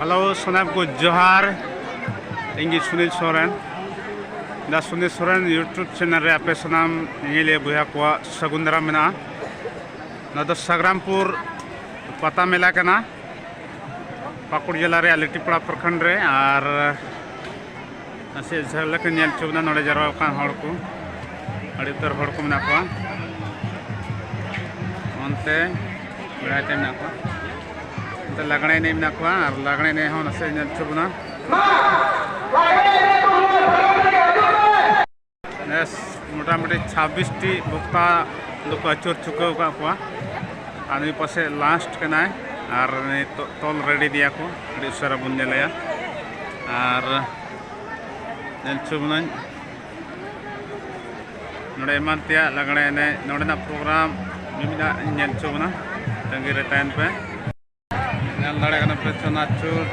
Hello सनाम को जोहार इंगी सुनील सोरेन दा सुनील सोरेन यूट्यूब चैनल रे आपे सनाम इंगे बुया को सगुंदरा मेना ना तो सग्रामपुर पता मेला कना पाकुड़ जिला रे लिट्टीपड़ा प्रखंड रे और असे झलक नेल चुबना नोडे जरवा कान हड़ को अड़ी उतर हड़ को मेना को ओनते बेड़ाते मेना को तो लगने नहीं मेना को और लगने नहीं हो नसे नेल चुबना नेस मोटामुटी 26 टी भुक्ता लोग अचूर चुका को आदमी पासे लास्ट के ना और तोल रेडी दिया को सारा बुन दिया और चुबना नोड़े एमानतिया लगने ने नोड़े ना प्रोग्राम मिमिना नेल चुबना तंगी रे तैन पे नेल नोड़े कना पे चना चूर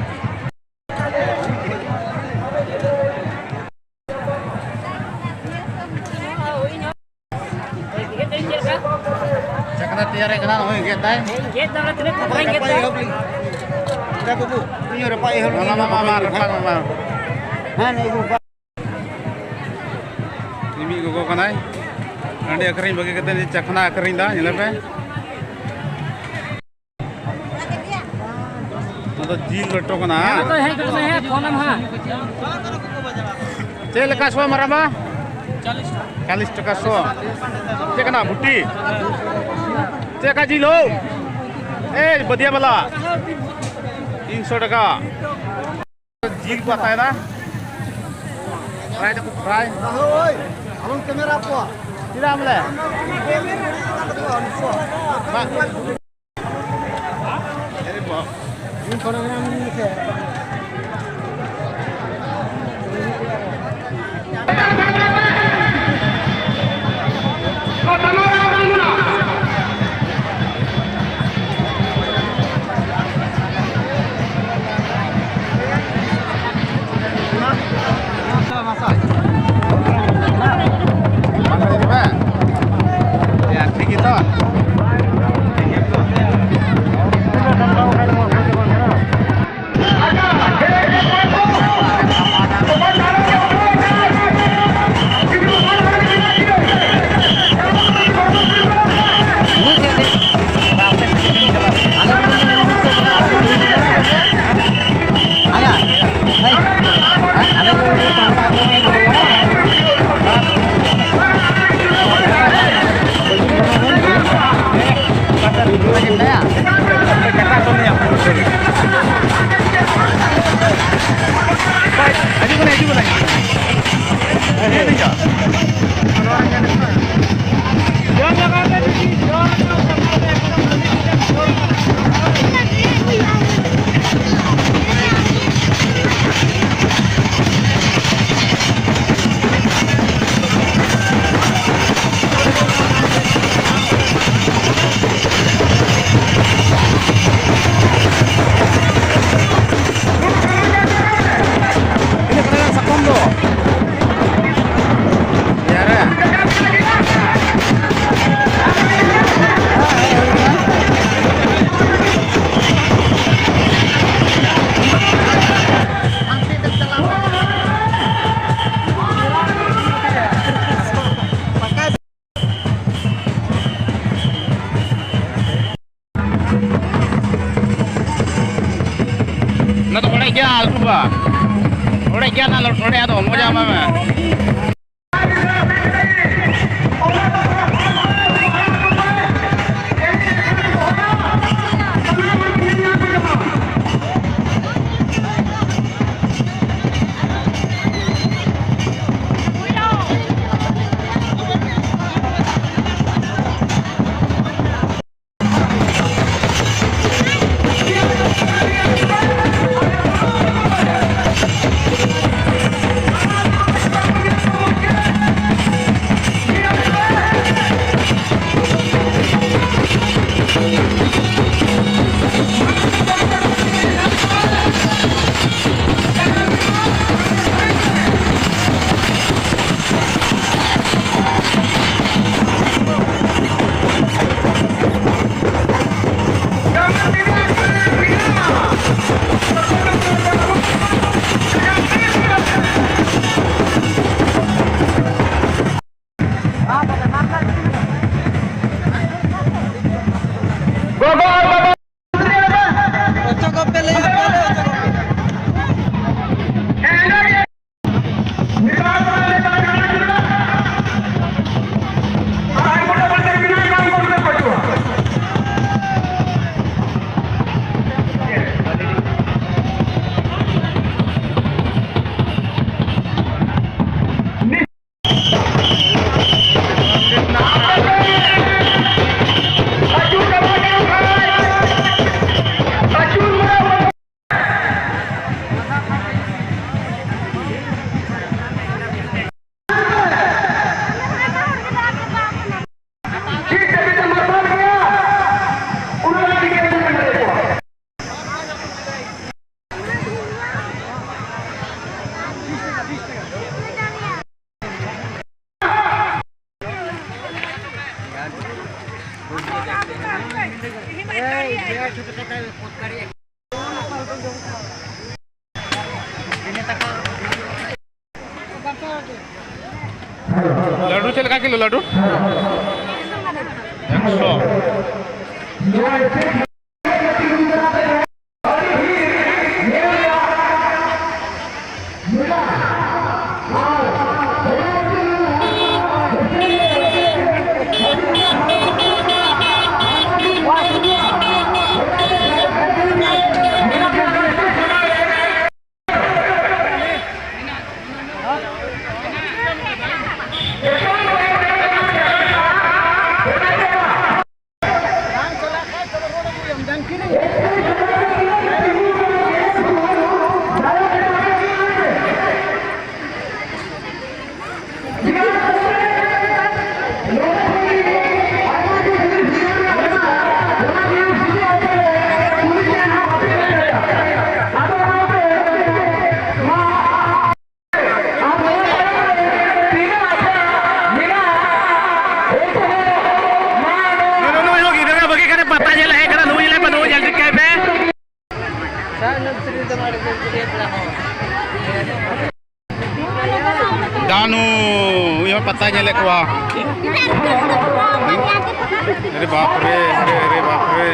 चकना तैयार है कना होई गेता है गेत दारा तने खबर गेत दा बुबू नियो रे पाई हल मामा हां नहीं बुबू निमी गोगो कनाय अंडे अकरिन बगे कते चखना अकरिन दा निले पे तो जील लटो कना तो है कोलम हां चेल का सो मराबा 40 टका सो चेकना भुट्टी चेका जीलो ए बदिया वाला 300 टका जील को आता है ना फ्राई तो फ्राई ओए हम कैमरा को tidak boleh jadi Pak ini program ini ke Udah jangan lalu udah tuh mau jam apa? Laddu चल का किलो लड्डू 100 दानु यहाँ पता चले कुआ अरे बाप रे अरे बाप रे